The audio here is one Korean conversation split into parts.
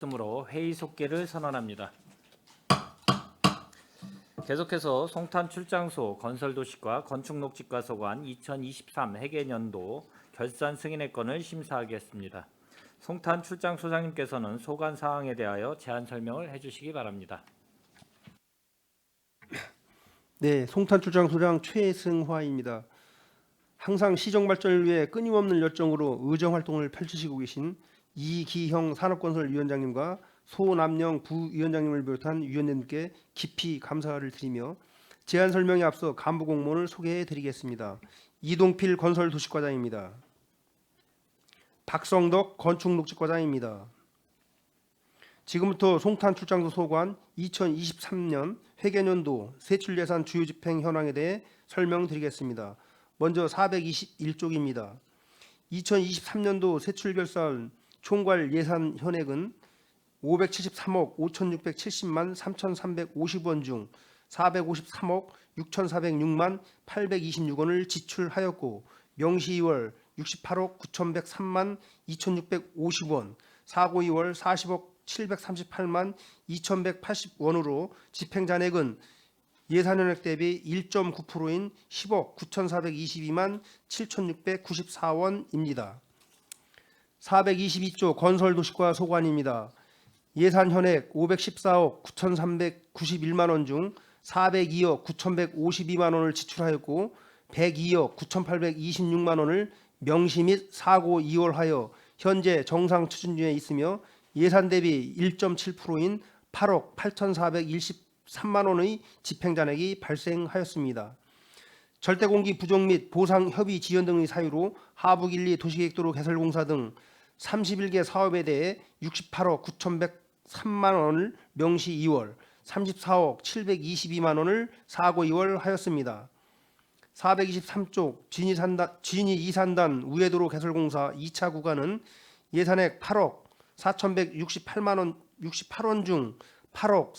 으로 회의 속개를 선언합니다. 계속해서 송탄 출장소 건설도시과 건축녹지과 소관 2023 회계연도 결산 승인의 건을 심사하겠습니다. 송탄 출장소장님께서는 소관 사항에 대하여 제안 설명을 해주시기 바랍니다. 네, 송탄 출장소장 최승화입니다. 항상 시정 발전을 위해 끊임없는 열정으로 의정 활동을 펼치시고 계신 이기형 산업건설위원장님과 소남영 부위원장님을 비롯한 위원님께 깊이 감사를 드리며 제안 설명에 앞서 간부 공무원을 소개해 드리겠습니다. 이동필 건설도시과장입니다. 박성덕 건축녹지과장입니다. 지금부터 송탄 출장소 소관 2023년 회계연도 세출예산 주요 집행 현황에 대해 설명드리겠습니다. 먼저 421쪽입니다. 2023년도 세출결산 총괄 예산 현액은 573억 5,670만 3,350원 중 453억 6,406만 826원을 지출하였고 명시 2월 68억 9,103만 2,650원, 사고 2월 40억 738만 2,180원으로 집행잔액은 예산현액 대비 1.9%인 10억 9,422만 7,694원입니다. 422조 건설도시과 소관입니다. 예산현액 514억 9,391만 원 중 402억 9,152만 원을 지출하였고 102억 9,826만 원을 명시 및 사고 2월하여 현재 정상 추진 중에 있으며 예산 대비 1.7%인 8억 8,423만 원의 집행잔액이 발생하였습니다. 절대공기 부족 및 보상 협의 지연 등의 사유로 하북1, 2 도시계획도로 개설공사 등 31개 사업에 대해 68억 9,103만 원을 명시 2월, 34억 722만 원을 사고 2월 하였습니다. 423쪽 진이 이산단 우회도로 개설공사 2차 구간은 예산액 8억 4,168원 중 8억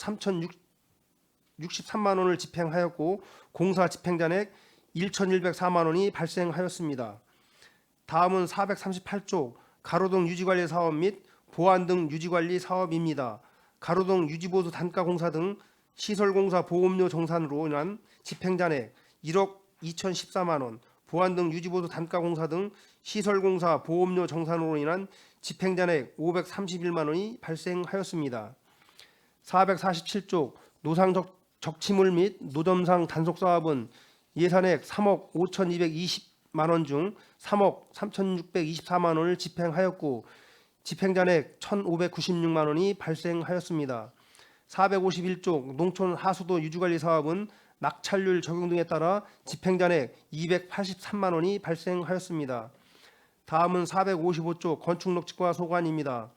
3,063만 원을 집행하였고 공사 집행잔액 1,104만 원이 발생하였습니다. 다음은 438쪽 가로등 유지관리 사업 및 보안 등 유지관리 사업입니다. 가로등 유지보수 단가공사 등 시설공사 보험료 정산으로 인한 집행잔액 1억 2,014만 원, 보안 등 유지보수 단가공사 등 시설공사 보험료 정산으로 인한 집행잔액 531만 원이 발생하였습니다. 447쪽 노상 적치물 및 노점상 단속사업은 예산액 3억 5,220만 원 중 3억 3,624만 원을 집행하였고 집행잔액 1,596만 원이 발생하였습니다. 451쪽 농촌 하수도 유지관리 사업은 낙찰률 적용 등에 따라 집행잔액 283만 원이 발생하였습니다. 다음은 455쪽 건축녹지과 소관입니다.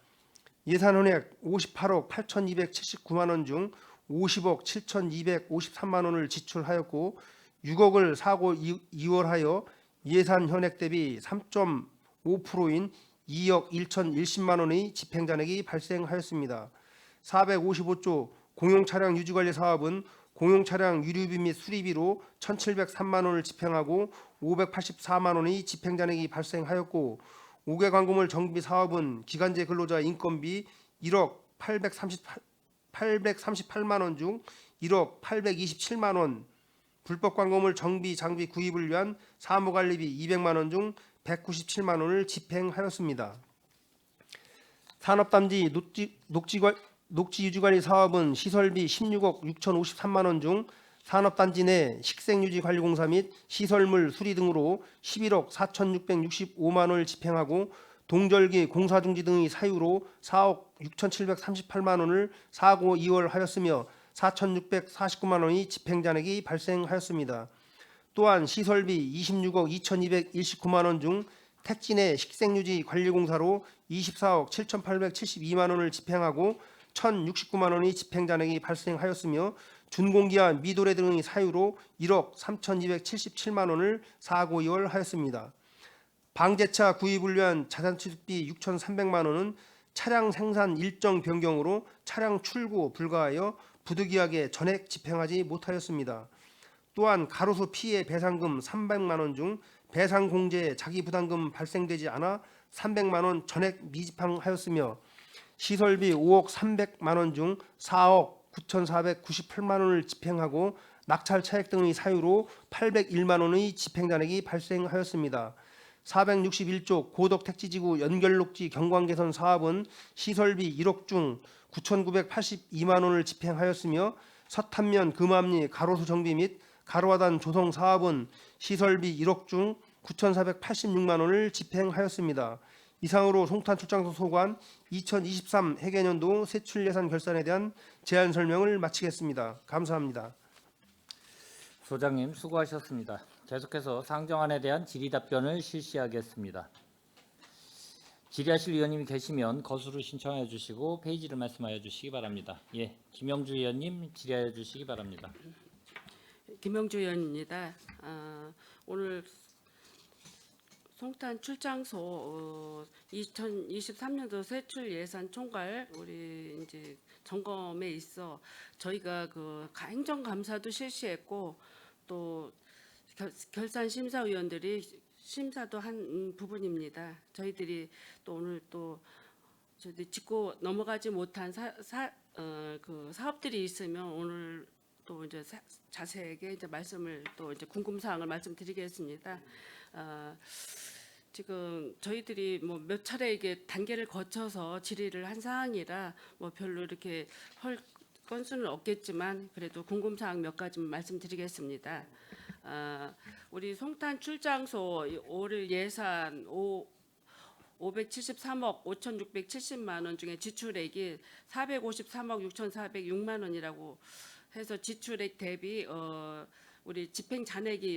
예산현액 58억 8,279만 원 중 50억 7,253만 원을 지출하였고 6억을 사고 2월하여 예산 현액 대비 3.5%인 2억 1,010만 원의 집행잔액이 발생하였습니다. 455조 공용차량 유지관리 사업은 공용차량 유류비 및 수리비로 1,703만 원을 집행하고 584만 원의 집행잔액이 발생하였고 5개 광고물 정비 사업은 기간제 근로자 인건비 1억 838만 원 중 1억 827만 원, 불법 광고물 정비 장비 구입을 위한 사무관리비 200만 원 중 197만 원을 집행하였습니다. 산업단지 녹지유지관리 사업은 시설비 16억 6,053만 원 중 산업단지 내 식생유지관리공사 및 시설물 수리 등으로 11억 4,665만 원을 집행하고 동절기 공사중지 등의 사유로 4억 6,738만 원을 사고 2월하였으며 4,649만 원의 집행잔액이 발생하였습니다. 또한 시설비 26억 2,219만 원 중 택지 내 식생유지 관리공사로 24억 7,872만 원을 집행하고 1,069만 원의 집행잔액이 발생하였으며 준공기한 미도래 등의 사유로 1억 3,277만 원을 사고 2월하였습니다. 방제차 구입을 위한 자산취득비 6,300만 원은 차량 생산 일정 변경으로 차량 출고 불가하여 부득이하게 전액 집행하지 못하였습니다. 또한 가로수 피해 배상금 300만 원 중 배상 공제에 자기 부담금 발생되지 않아 300만 원 전액 미집행하였으며 시설비 5억 300만 원 중 4억 9,498만 원을 집행하고 낙찰 차액 등의 사유로 801만 원의 집행 잔액이 발생하였습니다. 461조 고덕 택지지구 연결녹지 경관 개선 사업은 시설비 1억 중 9,982만 원을 집행하였으며 서탄면 금암리 가로수 정비 및 가로화단 조성 사업은 시설비 1억 중 9,486만 원을 집행하였습니다. 이상으로 송탄 출장소 소관 2023 회계연도 세출 예산 결산에 대한 제안 설명을 마치겠습니다. 감사합니다. 소장님 수고하셨습니다. 계속해서 상정안에 대한 질의 답변을 실시하겠습니다. 질의하실 의원님이 계시면 거수를 신청해 주시고 페이지를 말씀하여 주시기 바랍니다. 예, 김영주 의원님 질의하여 주시기 바랍니다. 김영주 의원입니다. 오늘 송탄 출장소 2023년도 세출 예산 총괄 우리 이제 점검에 있어 저희가 그 행정감사도 실시했고 또 결산 심사위원들이 심사도 한 부분입니다. 저희들이 또 오늘 또 저희들 짚고 넘어가지 못한 그 사업들이 있으면 오늘 또 이제 자세하게 이제 말씀을 또 이제 궁금 사항을 말씀드리겠습니다. 지금 저희들이 뭐 몇 차례 이게 단계를 거쳐서 질의를 한 사항이라 뭐 별로 이렇게 헐 건수는 없겠지만 그래도 궁금 사항 몇 가지 말씀드리겠습니다. 우리 송탄 출장소 올 예산 573억 5,670만 원 중에 지출액이 453억 6,406만 원이라고 해서 지출액 대비 우리 집행 잔액이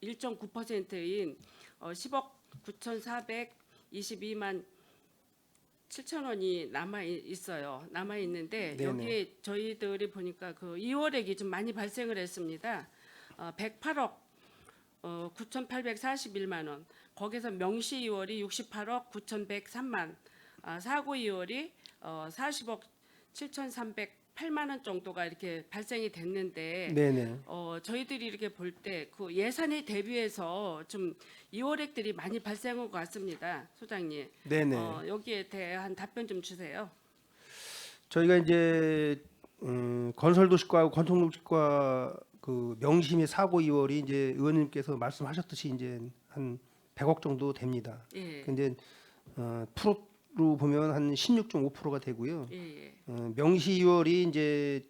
1.9%인 10억 9,422만 7천 원이 남아 있어요. 남아 있는데 네네. 여기에 저희들이 보니까 그 2월액이 좀 많이 발생을 했습니다. 108억 9,841만 원. 거기서 명시 2월이 68억 9,103만, 사고 2월이 40억 7,308만 원 정도가 이렇게 발생이 됐는데 네네. 저희들이 이렇게 볼 때 그 예산에 대비해서 좀 2월액들이 많이 발생한 것 같습니다, 소장님. 네네. 여기에 대한 답변 좀 주세요. 저희가 이제 건설도시과 건축농지과 그 명시 및 사고 2월이 이제 의원님께서 말씀하셨듯이 이제 한 100억 정도 됩니다. 예, 근데 프로로 보면 한 16.5%가 되고요. 예, 명시 2월이 이제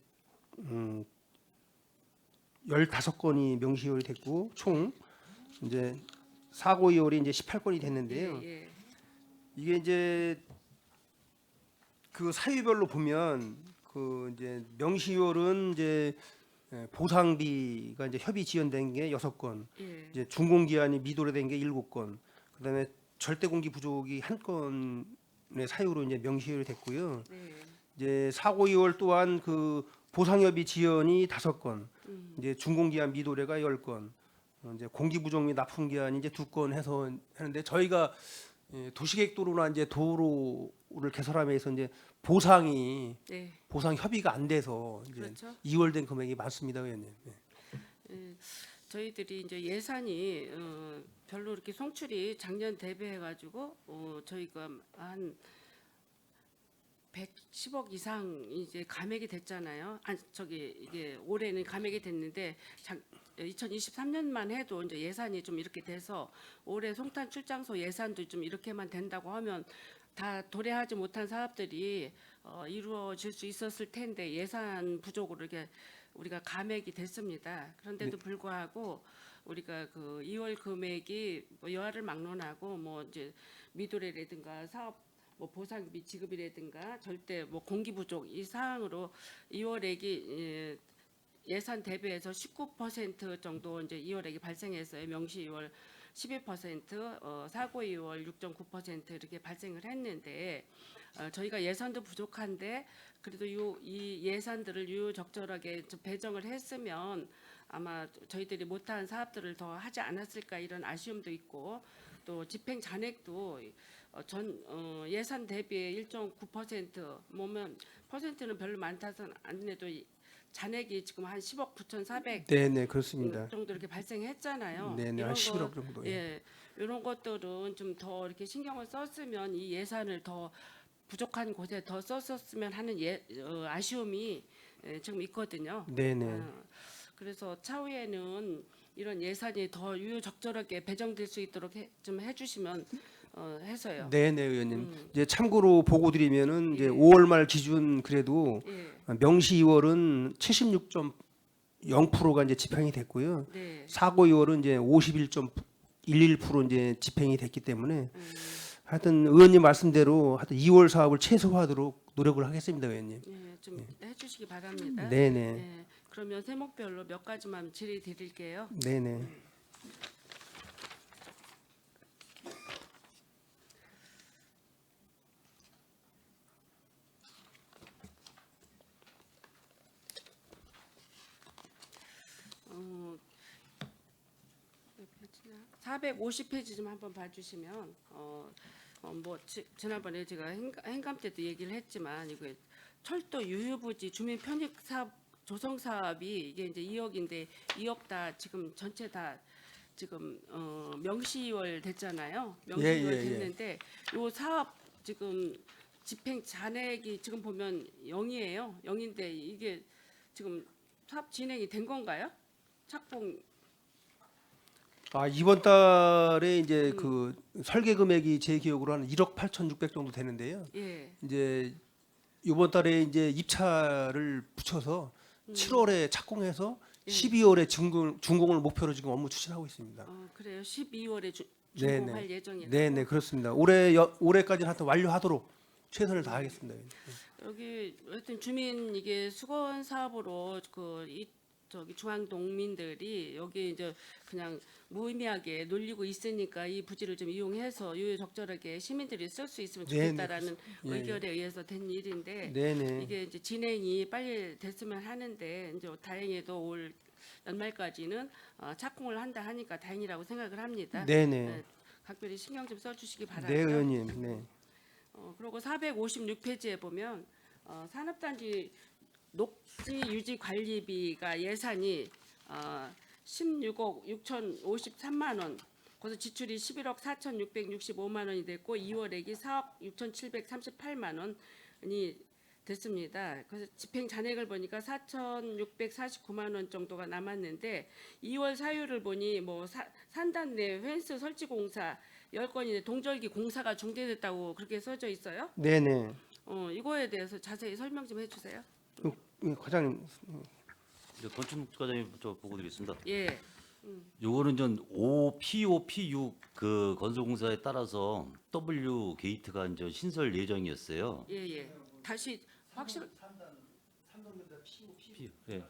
15건이 명시 2월이 됐고 총 이제 사고 2월이 이제 18건이 됐는데요. 예, 이게 이제 그 사유별로 보면 그 이제 명시 2월은 이제 보상비가 이제 협의 지연된 게 6건, 예, 이제 준공기한이 미도래된 게 7건, 그다음에 절대 공기 부족이 1건의 사유로 이제 명시가 됐고요. 네, 이제 사고 2월 또한 그 보상협의 지연이 5건, 이제 준공기한 미도래가 10건, 이제 공기 부족 및 납품기한이 이제 2건 해서 하는데 저희가 도시계획도로나 이제 도로를 개설하면서 이제 보상이 네, 보상 협의가 안 돼서 이제 그렇죠. 2월 된 금액이 많습니다, 의원님. 네. 예, 저희들이 이제 예산이 별로 이렇게 송출이 작년 대비해가지고 저희가 한 110억 이상 이제 감액이 됐잖아요. 아니 저기 이게 올해는 감액이 됐는데 2023년만 해도 이제 예산이 좀 이렇게 돼서 올해 송탄 출장소 예산도 좀 이렇게만 된다고 하면 다 도래하지 못한 사업들이 이루어질 수 있었을 텐데 예산 부족으로 이렇게 우리가 감액이 됐습니다. 그런데도 불구하고 우리가 그 2월 금액이 뭐 여하를 막론하고 뭐 이제 미도래라든가 사업 뭐 보상비 지급이라든가 절대 뭐 공기 부족 이 사항으로 2월액이 예산 대비해서 19% 정도 이제 2월액이 발생했어요. 명시 2월 12%, 사고 2월 6.9% 이렇게 발생을 했는데 저희가 예산도 부족한데 그래도 이 예산들을 유유적절하게 좀 배정을 했으면 아마 저희들이 못한 사업들을 더 하지 않았을까 이런 아쉬움도 있고 또 집행 잔액도 예산 대비에 1.9% 뭐면 퍼센트는 별로 많다서는 안 해도 잔액이 지금 한 10억 9,400 네, 그렇습니다. 정도 이렇게 발생했잖아요. 네, 한 이런 11억 정도. 예, 이런 것들은 좀 더 이렇게 신경을 썼으면 이 예산을 더 부족한 곳에 더 썼었으면 하는 아쉬움이 지금 있거든요. 네네. 그래서 차후에는 이런 예산이 더 유유적절하게 배정될 수 있도록 좀 해주시면 해서요. 네네 의원님. 이제 참고로 보고 드리면은 이제 예. 5월 말 기준 그래도 예, 명시 2월은 76.0%가 이제 집행이 됐고요. 네. 사고 2월은 이제 51.11% 이제 집행이 됐기 때문에 하여튼 의원님 말씀대로 하여튼 2월 사업을 최소화하도록 노력을 하겠습니다, 의원님. 예, 좀 해주시기 바랍니다. 네네. 예, 그러면 세목별로 몇 가지만 질의 드릴게요. 네네. 몇 페이지나? 450페이지 좀 한번 봐주시면 지난번에 제가 행감 때도 얘기를 했지만 이거 철도 유휴부지 주민 편익 사업 조성 사업이 이게 이제 2억인데 2억 다 지금 전체 다 지금 명시월 됐잖아요. 명시월 예, 예. 됐는데 요 사업 지금 집행 잔액이 지금 보면 0이에요. 0인데 이게 지금 사업 진행이 된 건가요? 착공 이번 달에 이제 그 설계 금액이 제 기억으로 한 1억 8,600 정도 되는데요. 예. 이제 이번 달에 이제 입차를 붙여서 7월에 착공해서 예. 12월에 준공을 목표로 지금 업무 추진하고 있습니다. 그래요. 12월에 네네. 준공할 예정이라고. 네네 그렇습니다. 올해까지는 하여튼 완료하도록 최선을 다하겠습니다. 여기 하여튼 주민 이게 수건 사업으로 저기 중앙 농민들이 여기 이제 그냥 무의미하게 놀리고 있으니까 이 부지를 좀 이용해서 유유적절하게 시민들이 쓸 수 있으면 네네. 좋겠다라는 예, 예. 의견에 의해서 된 일인데 네네. 이게 이제 진행이 빨리 됐으면 하는데 이제 다행히도 올 연말까지는 착공을 한다 하니까 다행이라고 생각을 합니다. 네네. 각별히 신경 좀 써주시기 네 바라고요. 의원님. 네. 그리고 456페이지에 보면 산업단지 녹지 유지 관리비가 예산이 16억 6,053만 원. 거기서 지출이 11억 4,665만 원이 됐고 2월액이 4억 6,738만 원이 됐습니다. 그래서 집행 잔액을 보니까 4,649만 원 정도가 남았는데 2월 사유를 보니 뭐 산단 내 펜스 설치 공사 10건인데 동절기 공사가 중단됐다고 그렇게 써져 있어요. 네네. 이거에 대해서 자세히 설명 좀 해주세요. 과장님. 이제 건축과장님 저 보고 드리겠습니다. 예, 요거는 전 P5, P6 그 건설공사에 따라서 W 게이트가 이제 신설 예정이었어요. 예. 다시 확실, P, 예.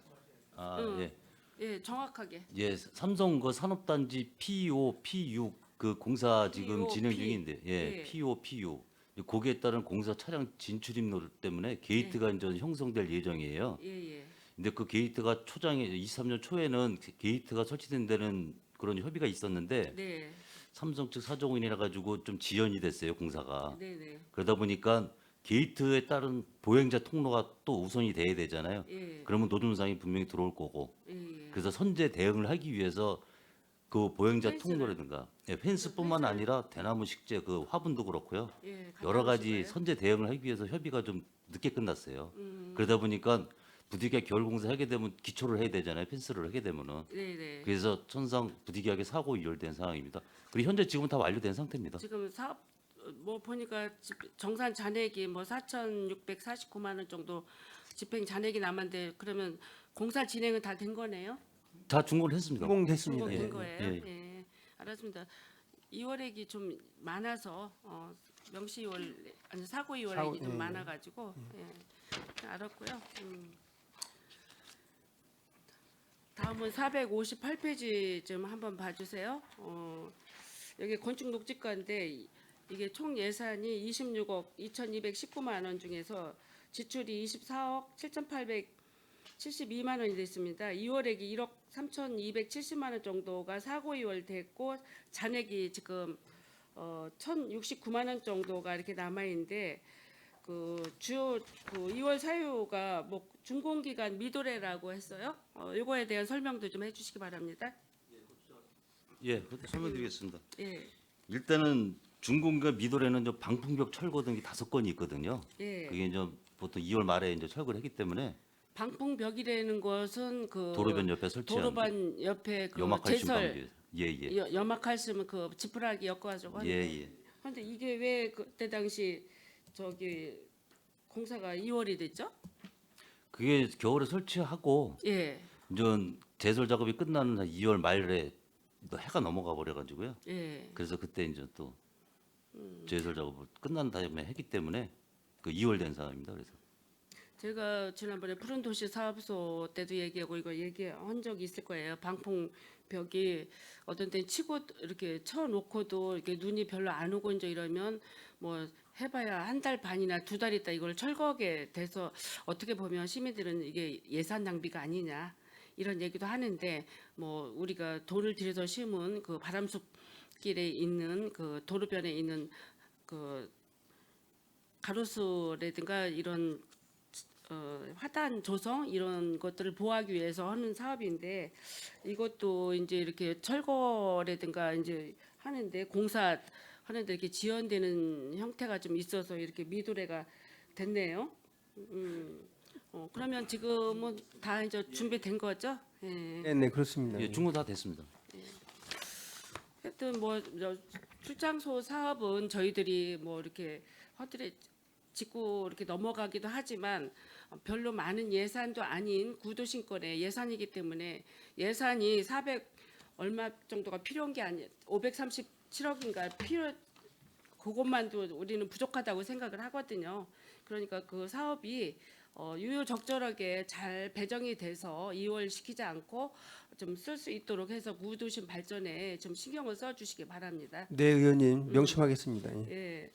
예. 예, 정확하게. 예, 삼성 그 산업단지 P5, P6 그 공사 지금 P5, 진행 P. 중인데, 예. P5, P6 거기에 따른 공사 차량 진출입로 때문에 게이트가 이제 형성될 예정이에요. 예. 근데 그 게이트가 초장에 23년 초에는 게이트가 설치된 데는 그런 협의가 있었는데 네, 삼성 측 사정인이라 가지고 좀 지연이 됐어요 공사가. 네. 그러다 보니까 게이트에 따른 보행자 통로가 또 우선이 돼야 되잖아요. 예. 그러면 노점상이 분명히 들어올 거고. 예. 그래서 선제 대응을 하기 위해서 그 보행자 펜스를- 통로라든가 펜스뿐만 아니라 대나무 식재 그 화분도 그렇고요. 예. 여러 가지 가져오실 거예요? 선제 대응을 하기 위해서 협의가 좀 늦게 끝났어요. 그러다 보니까 부득이하게 겨울 공사하게 되면 기초를 해야 되잖아요. 펜스를 하게 되면은. 네. 그래서 천상 부득이하게 사고 이율된 상황입니다. 그리고 현재 지금은 다 완료된 상태입니다. 지금 사업 뭐 보니까 정산 잔액이 뭐 4,649만 원 정도 집행 잔액이 남았는데 그러면 공사 진행은 다 된 거네요? 다 준공을 했습니다. 성공됐습니다. 준공된 예, 거예요? 예. 예. 알았습니다. 2월액이 좀 많아서 명시 2월 아니 사고 2월액이 좀 예. 많아가지고 알았고요. 다음은 458페이지 좀 한번 봐주세요. 여기 건축 녹지과인데 이게 총 예산이 26억 2,219만 원 중에서 지출이 24억 7,872만 원이 됐습니다. 2월액이 1억 3,270만 원 정도가 사고 2월 됐고 잔액이 지금 1,069만 원 정도가 이렇게 남아 있는데 그 주요 그 2월 사유가 뭐 준공 기간 미도래라고 했어요. 이거에 대한 설명도 좀 해주시기 바랍니다. 예, 그것도 설명드리겠습니다. 예, 일단은 중공과 미도래는 저 방풍벽 철거 등이 5건이 있거든요. 예. 그게 이제 보통 2월 말에 이제 철거를 했기 때문에 방풍벽이라는 것은 그 도로변 옆에 설치한 도로변 옆에 그 염화칼슘 제설 방지. 예예. 염화칼슘 그 지푸라기 엮어가지고 하는데 예예. 근데 이게 왜 그때 당시 저기 공사가 2월이 됐죠? 그게 겨울에 설치하고 예. 이제 제설 작업이 끝나는 한 2월 말에 또 해가 넘어가 버려가지고요. 예. 그래서 그때 이제 또 제설 작업을 끝난 다음에 했기 때문에 그 2월 된 상황입니다. 그래서 제가 지난번에 푸른 도시 사업소 때도 얘기하고 이거 얘기한 적이 있을 거예요. 방풍벽이 어떤 때 치고 이렇게 쳐놓고도 이렇게 눈이 별로 안 오고 이제 이러면 뭐 해봐야 한 달 반이나 2달 있다 이걸 철거하게 돼서 어떻게 보면 시민들은 이게 예산 낭비가 아니냐 이런 얘기도 하는데 뭐 우리가 돈을 들여서 심은 그 바람숲길에 있는 그 도로변에 있는 그 가로수라든가 이런 화단 조성 이런 것들을 보호하기 위해서 하는 사업인데 이것도 이제 이렇게 철거라든가 이제 하는데 공사 하는데 이렇게 지연되는 형태가 좀 있어서 이렇게 미도래가 됐네요. 그러면 지금은 다 이제 준비된 거죠? 예. 네, 네 그렇습니다. 예, 충분 다 됐습니다. 하여튼 뭐 출장소 사업은 저희들이 뭐 이렇게 허들에 짚고 이렇게 넘어가기도 하지만 별로 많은 예산도 아닌 구도심권의 예산이기 때문에 예산이 400 얼마 정도가 필요한 게 아니 537억인가 필요 그것만도 우리는 부족하다고 생각을 하거든요. 그러니까 그 사업이 유효적절하게 잘 배정이 돼서 2월 시키지 않고 좀 쓸 수 있도록 해서 구도심 발전에 좀 신경을 써주시기 바랍니다. 네, 의원님 명심하겠습니다. 예. 예.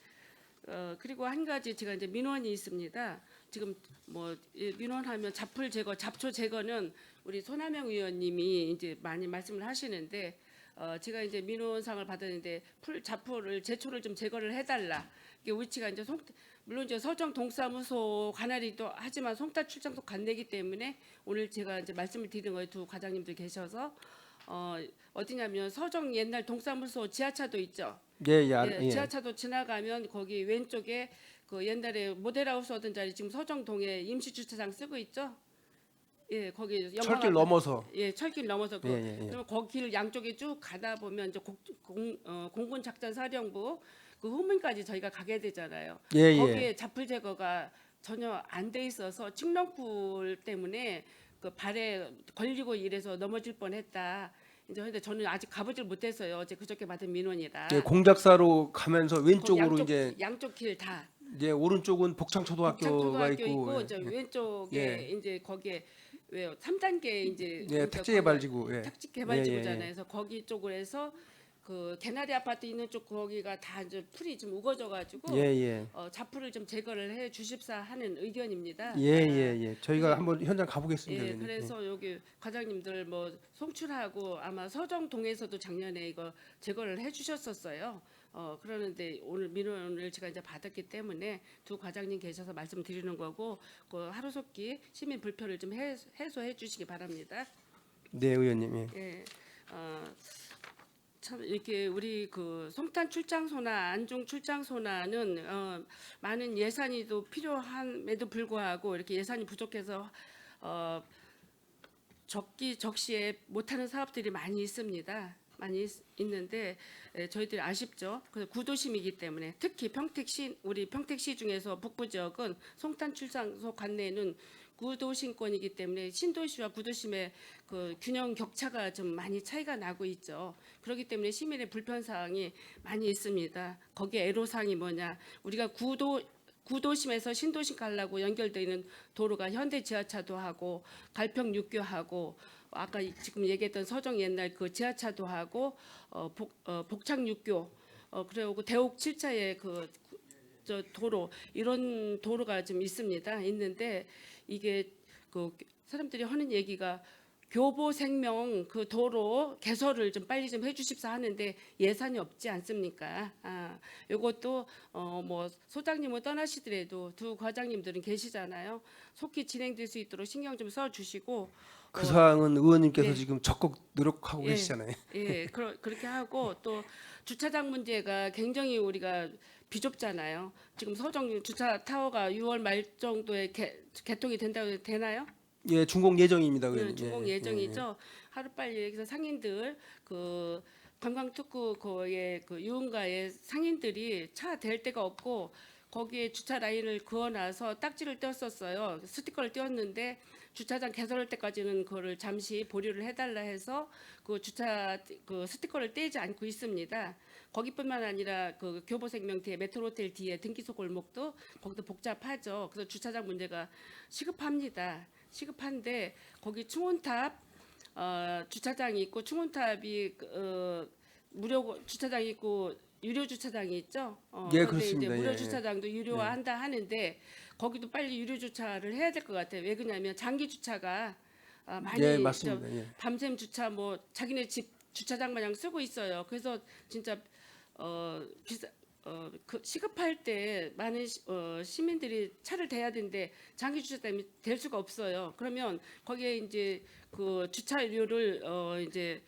그리고 한 가지 제가 이제 민원이 있습니다. 지금 뭐 민원하면 잡풀 제거, 잡초 제거는 우리 손하명 의원님이 이제 많이 말씀을 하시는데 제가 이제 민원상을 받았는데 잡풀을 제초를 좀 제거를 해달라. 이게 위치가 이제 물론 이제 서정 동사무소 관할이도 하지만 송타 출장소 관내기 때문에 오늘 제가 이제 말씀을 드리는 거예요. 두 과장님들 계셔서 어디냐면 서정 옛날 동사무소 지하차도 있죠. 예, 예, 지하차도 지나가면 거기 왼쪽에 그 옛날에 모델하우스 하던 자리 지금 서정동에 임시주차장 쓰고 있죠. 예, 거기 철길 넘어서. 예, 철길 넘어서 그 예. 그러면 거기를 양쪽에 쭉 가다 보면 이제 공군작전사령부 그 후문까지 저희가 가게 되잖아요. 예. 거기에 잡풀 제거가 전혀 안 돼 있어서 칡렁풀 때문에 그 발에 걸리고 이래서 넘어질 뻔했다. 이제 근데 저는 아직 가보질 못했어요. 어제 그저께 받은 민원이라. 예, 공작사로 가면서 왼쪽으로 양쪽 길 다. 이제 오른쪽은 복창초등학교가 있고 이제 왼쪽에 예. 이제 거기에 왜 3단계 이제 예, 택지개발지구. 예. 택지개발지구잖아요. 예. 그래서 거기 쪽으로 해서 그 개나리 아파트 있는 쪽 거기가 다 이제 풀이 좀 우거져가지고 예. 잡풀을 좀 제거를 해 주십사 하는 의견입니다. 예. 저희가 그래서- 한번 현장 가보겠습니다. 예, 의원님. 그래서 여기 과장님들 뭐 송출하고 아마 서정동에서도 작년에 이거 제거를 해주셨었어요. 그러는데 오늘 민원을 제가 이제 받았기 때문에 두 과장님 계셔서 말씀드리는 거고 그 하루속히 시민 불편을 좀 해소해 주시기 바랍니다. 네, 의원님. 예. 예, 참 이렇게 우리 그 송탄 출장소나 안중 출장소나는 많은 예산이 또 필요함에도 불구하고 이렇게 예산이 부족해서 적시에 못하는 사업들이 많이 있습니다. 많이 있는데 저희들이 아쉽죠. 그래서 구도심이기 때문에 특히 우리 평택시 중에서 북부 지역은 송탄 출장소 관내는 구도심권이기 때문에 신도시와 구도심의 그 균형 격차가 좀 많이 차이가 나고 있죠. 그렇기 때문에 시민의 불편 사항이 많이 있습니다. 거기에 애로사항이 뭐냐? 우리가 구도심에서 신도심 가려고 연결되어 있는 도로가 현대 지하차도 하고 갈평 육교하고 아까 지금 얘기했던 서정 옛날 그 지하차도 하고 복창 육교 그리고 대옥 7차의 저 도로 이런 도로가 좀 있습니다. 있는데 이게 그 사람들이 하는 얘기가 교보생명 그 도로 개설을 좀 빨리 좀 해주십사 하는데 예산이 없지 않습니까? 이것도 뭐 소장님은 떠나시더라도 두 과장님들은 계시잖아요. 속히 진행될 수 있도록 신경 좀 써주시고 그 사항은 의원님께서 네. 지금 적극 노력하고 예. 계시잖아요. 예, 그렇게 하고 또 주차장 문제가 굉장히 우리가 비좁잖아요. 지금 서정 주차 타워가 6월 말 정도에 개통이 된다고 되나요? 예, 준공 예정입니다. 네, 의원님. 준공 예, 예정이죠. 하루빨리 여기서 상인들 그 관광특구 거의 그 유흥가의 상인들이 차 댈 데가 없고 거기에 주차 라인을 그어놔서 딱지를 떼었었어요. 스티커를 떼었는데 주차장 개설할 때까지는 그거를 잠시 보류를 해달라 해서 그 주차 그 스티커를 떼지 않고 있습니다. 거기뿐만 아니라 그 교보생명 뒤에 메트로호텔 뒤에 등기소 골목도 거기도 복잡하죠. 그래서 주차장 문제가 시급합니다. 시급한데 거기 충원탑 주차장이 있고 충원탑이 무료 주차장이 있고 유료 주차장이 있죠. 예, 그런데 그렇습니다. 이제 무료 예. 주차장도 유료화한다 하는데 거기도 빨리 유료 주차를 해야 될 것 같아요. 왜 그러냐면 장기 주차가 많이 예, 맞습니다. 예. 밤샘 주차 뭐 자기네 집 주차장 마냥 쓰고 있어요. 그래서 진짜 비싸 그 시급할 때 많은 시민들이 차를 대야 되는데 장기 주차 때문에 될 수가 없어요. 그러면 거기에 이제 그 주차료를 이제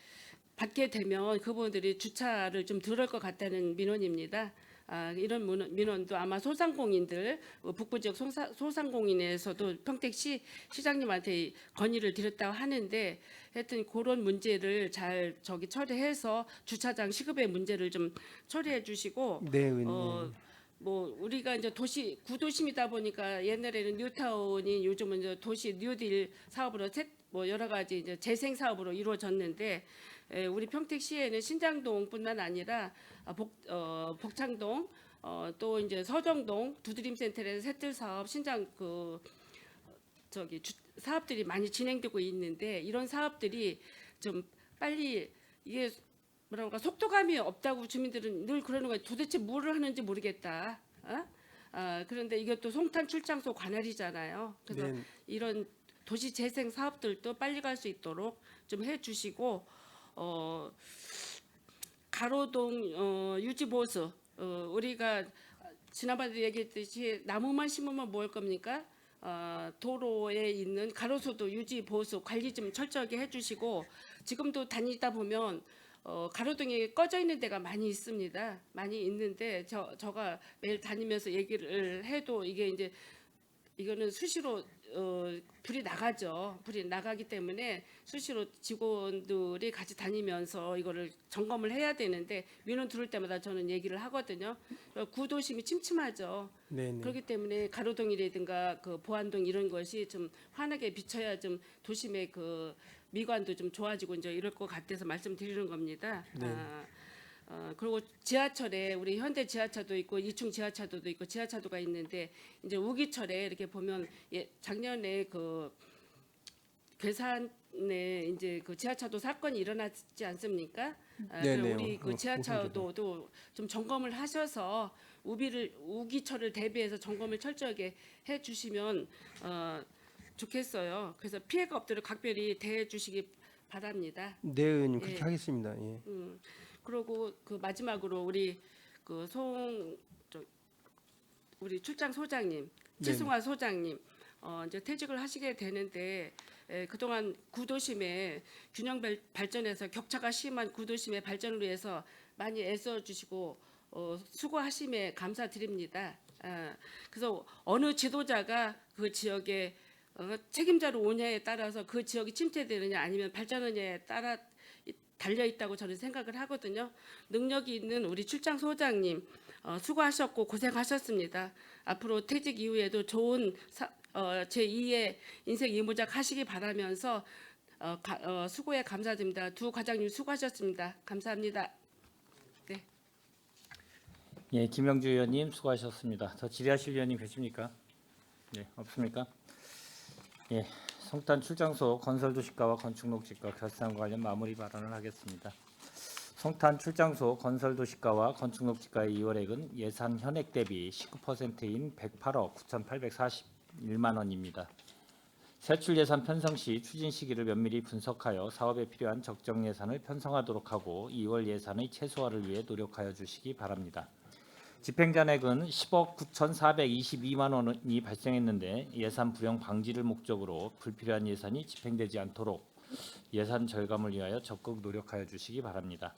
받게 되면 그분들이 주차를 좀 덜할 것 같다는 민원입니다. 이런 민원도 아마 소상공인들 북부 지역 소상공인에서도 평택시 시장님한테 건의를 드렸다고 하는데 하여튼 그런 문제를 잘 처리해서 주차장 시급의 문제를 좀 처리해 주시고 네, 의원님. 뭐 우리가 이제 구도심이다 보니까 옛날에는 뉴타운이 요즘은 이제 도시 뉴딜 사업으로 뭐 여러 가지 이제 재생 사업으로 이루어졌는데 우리 평택시에는 신장동뿐만 아니라 복창동 또 이제 서정동 두드림센터에서 새뜰 사업 신장 사업들이 많이 진행되고 있는데 이런 사업들이 좀 빨리 이게 뭐랄까 속도감이 없다고 주민들은 늘 그러는 거예요. 도대체 뭐를 하는지 모르겠다. 그런데 이것도 송탄 출장소 관할이잖아요. 그래서 네. 이런 도시 재생 사업들도 빨리 갈 수 있도록 좀 해주시고 가로동 유지 보수 우리가 지난번에도 얘기했듯이 나무만 심으면 뭐 할 겁니까? 도로에 있는 가로수도 유지 보수 관리 좀 철저하게 해주시고 지금도 다니다 보면 가로등이 꺼져 있는 데가 많이 있습니다. 많이 있는데 저가 매일 다니면서 얘기를 해도 이게 이제 이거는 수시로 불이 나가죠. 불이 나가기 때문에 수시로 직원들이 같이 다니면서 이거를 점검을 해야 되는데 민원 들을 때마다 저는 얘기를 하거든요. 구도심이 침침하죠. 네, 네. 그렇기 때문에 가로동이라든가 그 보안동 이런 것이 좀 환하게 비쳐야 좀 도심의 그 미관도 좀 좋아지고 이제 이럴 것 같아서 말씀드리는 겁니다. 네. 그리고 지하철에 우리 현대 지하차도 있고 2층 지하차도도 있고 지하차도가 있는데 이제 우기철에 이렇게 보면 작년에 그 괴산에 이제 그 지하차도 사건이 일어났지 않습니까? 네, 네. 우리 그 지하차도도 좀 점검을 하셔서 우기철을 대비해서 점검을 철저하게 해주시면 좋겠어요. 그래서 피해가 없도록 각별히 대해 주시기 바랍니다. 네, 의원님 그렇게 예. 하겠습니다. 예. 그리고 그 마지막으로 우리 그 우리 출장 소장님 최승화 소장님 이제 퇴직을 하시게 되는데 그동안 구도심의 균형 발전에서 격차가 심한 구도심의 발전을 위해서 많이 애써 주시고 수고하심에 감사드립니다. 그래서 어느 지도자가 그 지역에 책임자로 오냐에 따라서 그 지역이 침체되느냐 아니면 발전하느냐에 따라 달려 있다고 저는 생각을 하거든요. 능력이 있는 우리 출장 소장님 수고하셨고 고생하셨습니다. 앞으로 퇴직 이후에도 좋은 제2의 인생 이무작 하시기 바라면서 수고에 감사드립니다. 두 과장님 수고하셨습니다. 감사합니다. 네. 예, 김영주 의원님 수고하셨습니다. 더 질의하실 의원님 계십니까? 네, 없습니까? 예, 송탄 출장소 건설도시가와 건축녹지가 결산 관련 마무리 발언을 하겠습니다. 송탄 출장소 건설도시가와 건축녹지가의 2월액은 예산 현액 대비 19%인 108억 9,841만 원입니다. 세출 예산 편성 시 추진 시기를 면밀히 분석하여 사업에 필요한 적정 예산을 편성하도록 하고 2월 예산의 최소화를 위해 노력하여 주시기 바랍니다. 집행잔액은 10억 9,422만 원이 발생했는데 예산 불용 방지를 목적으로 불필요한 예산이 집행되지 않도록 예산 절감을 위하여 적극 노력하여 주시기 바랍니다.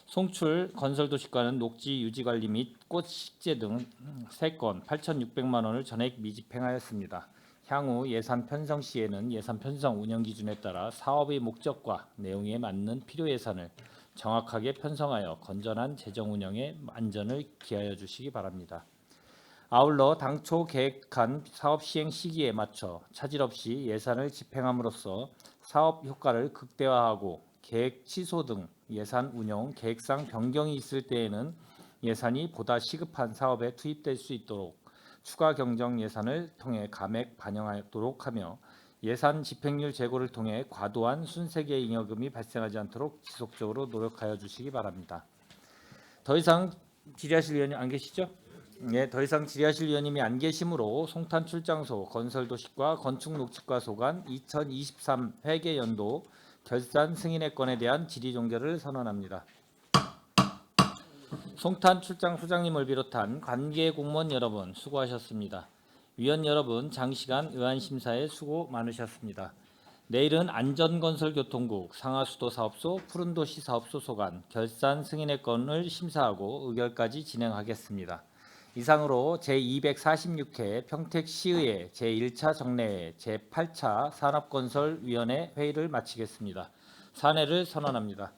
송출 건설도시과는 녹지 유지관리 및 꽃 식재 등 3건 8,600만 원을 전액 미집행하였습니다. 향후 예산 편성 시에는 예산 편성 운영 기준에 따라 사업의 목적과 내용에 맞는 필요 예산을 정확하게 편성하여 건전한 재정 운영에 안전을 기하여 주시기 바랍니다. 아울러 당초 계획한 사업 시행 시기에 맞춰 차질 없이 예산을 집행함으로써 사업 효과를 극대화하고 계획 취소 등 예산 운영 계획상 변경이 있을 때에는 예산이 보다 시급한 사업에 투입될 수 있도록 추가 경정 예산을 통해 감액 반영하도록 하며 예산 집행률 제고를 통해 과도한 순세계 잉여금이 발생하지 않도록 지속적으로 노력하여 주시기 바랍니다. 더 이상 질의하실 위원님 안 계시죠? 네, 더 이상 질의하실 위원님이 안 계시므로 송탄 출장소 건설도시과 건축녹지과소 간 2023 회계연도 결산 승인의 건에 대한 질의 종결을 선언합니다. 송탄 출장 소장님을 비롯한 관계 공무원 여러분 수고하셨습니다. 위원 여러분 장시간 의안 심사에 수고 많으셨습니다. 내일은 안전건설교통국 상하수도사업소 푸른도시사업소 소관 결산 승인의 건을 심사하고 의결까지 진행하겠습니다. 이상으로 제246회 평택시의회 제1차 정례회 제8차 산업건설위원회 회의를 마치겠습니다. 산회를 선언합니다.